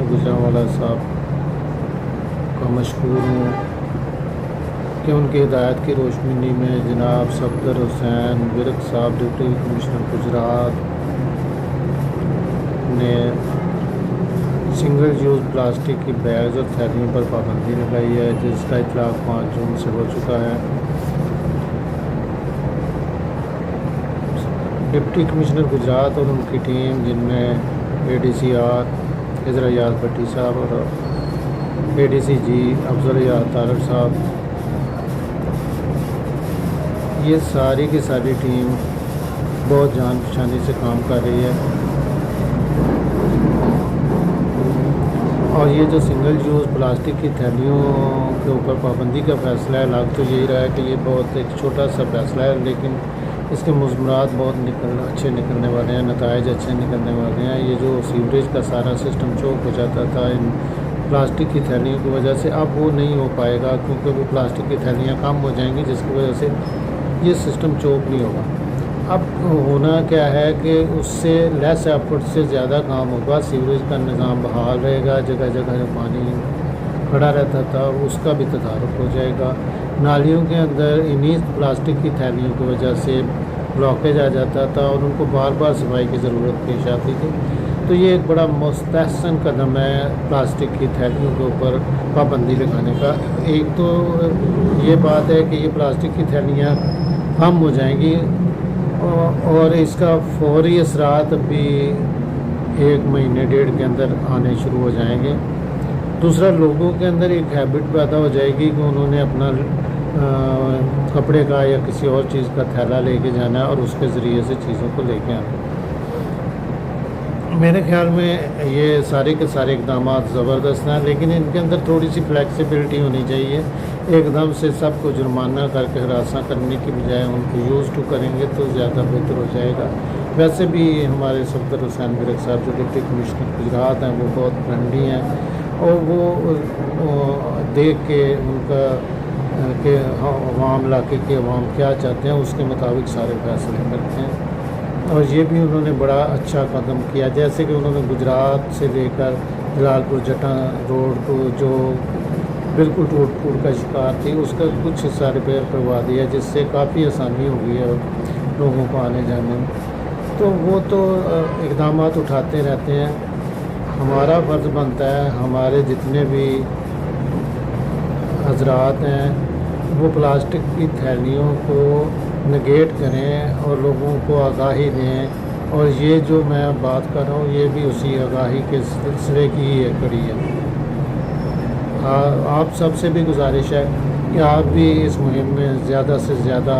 गुजरांवाला साहब का मशहूर हूँ कि उनकी हिदायत की रोशनी में जनाब सफदर हुसैन विरक साहब डिप्टी कमिश्नर गुजरात ने सिंगल यूज़ प्लास्टिक की बैग्स और थैलियों पर पाबंदी लगाई है, जिसका इतलाक़ 5 जून से हो चुका है। डिप्टी कमिश्नर गुजरात और उनकी टीम, जिनमें ADCR इज़रा याद भट्टी साहब और ADCG अफजल याद तारड़ साहब, ये सारी की सारी टीम बहुत जान पहचानी से काम कर रही है। और ये जो सिंगल यूज़ प्लास्टिक की थैलियों के ऊपर पाबंदी का फ़ैसला है, लग तो यही रहा है कि ये बहुत एक छोटा सा फ़ैसला है, लेकिन इसके मुज़मरात बहुत अच्छे निकलने वाले हैं, नताइज अच्छे निकलने वाले हैं। ये जो सीवरेज का सारा सिस्टम चौक हो जाता था इन प्लास्टिक की थैलियों की वजह से, अब वो नहीं हो पाएगा, क्योंकि वो प्लास्टिक की थैलियाँ कम हो जाएंगी, जिसकी वजह से ये सिस्टम चौक नहीं होगा। अब होना क्या है कि उससे लेस एफर्ट से ज़्यादा काम होगा। सीवरेज का निज़ाम बहाल रहेगा, जगह जगह जो पानी खड़ा रहता था उसका भी तदारुक हो जाएगा। नालियों के अंदर इन्हीं प्लास्टिक की थैलियों की वजह से ब्लॉकेज आ जाता था और उनको बार बार सफाई की ज़रूरत पेश आती थी। तो ये एक बड़ा मुस्तहसन कदम है प्लास्टिक की थैलियों के ऊपर पाबंदी लगाने का। एक तो ये बात है कि ये प्लास्टिक की थैलियाँ कम हो जाएंगी और इसका फौरी असरात भी 1 महीने 1.5 के अंदर आने शुरू हो जाएंगे। दूसरा, लोगों के अंदर एक हैबिट पैदा हो जाएगी कि उन्होंने अपना कपड़े का या किसी और चीज़ का थैला लेके जाना है और उसके ज़रिए से चीज़ों को लेके आना। मेरे ख्याल में ये सारे के सारे इकदाम ज़बरदस्त हैं, लेकिन इनके अंदर थोड़ी सी फ्लेक्सिबिलिटी होनी चाहिए। एकदम से सबको जुर्माना करके हरासा करने की बजाय उनको यूज़ टू करेंगे तो ज़्यादा बेहतर हो जाएगा। वैसे भी हमारे सफदर हुसैन विरक साहब जो डिप्टी कमिश्नर गुजरात हैं, वो बहुत फ्रेंडली हैं और वो देख के उनका कि अवाम इलाके के अवाम क्या चाहते हैं उसके मुताबिक सारे फैसले करते हैं। और ये भी उन्होंने बड़ा अच्छा कदम किया, जैसे कि उन्होंने गुजरात से लेकर जलालपुर जटा रोड को जो बिल्कुल टूट फूट का शिकार थी, उसका कुछ हिस्सा रिपेयर करवा दिया, जिससे काफ़ी आसानी हो गई है लोगों को आने जाने में। तो वो तो इक़दाम उठाते रहते हैं। हमारा फ़र्ज़ बनता है हमारे जितने भी हजरात हैं वो प्लास्टिक की थैलियों को नेगेट करें और लोगों को आगाही दें। और ये जो मैं बात कर रहा हूँ ये भी उसी आगाही के सिलसिले की ही एक कड़ी है। आप सबसे भी गुजारिश है कि आप भी इस मुहिम में ज़्यादा से ज़्यादा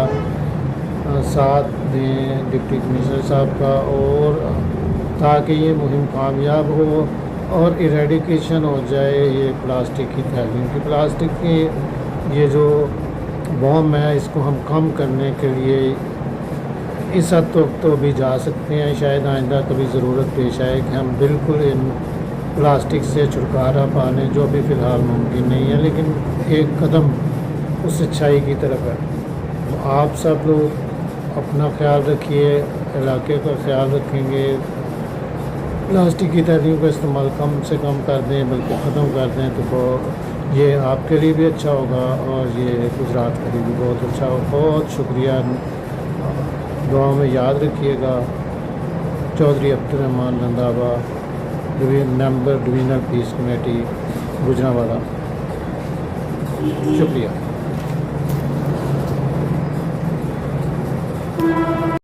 साथ दें डिप्टी कमिश्नर साहब का, और ताकि ये मुहिम कामयाब हो और इरेडिकेशन हो जाए ये प्लास्टिक की थैलियों की। प्लास्टिक की ये जो बॉम है इसको हम कम करने के लिए इस हद तक तो भी जा सकते हैं। शायद आइंदा कभी ज़रूरत पेश आए कि हम बिल्कुल इन प्लास्टिक से छुटकारा पाने, जो भी फ़िलहाल मुमकिन नहीं है, लेकिन एक कदम उस अच्छाई की तरफ है। तो आप सब लोग अपना ख्याल रखिए, इलाके का ख्याल रखेंगे, प्लास्टिक की थैलियों का इस्तेमाल कम से कम कर दें, बल्कि ख़त्म कर दें, तो ये आपके लिए भी अच्छा होगा और ये गुजरात के लिए भी बहुत अच्छा होगा। बहुत शुक्रिया। दुआ में याद रखिएगा। Chaudhry Abdurrahman Randhawa, member divisional peace committee Gujranwala. शुक्रिया।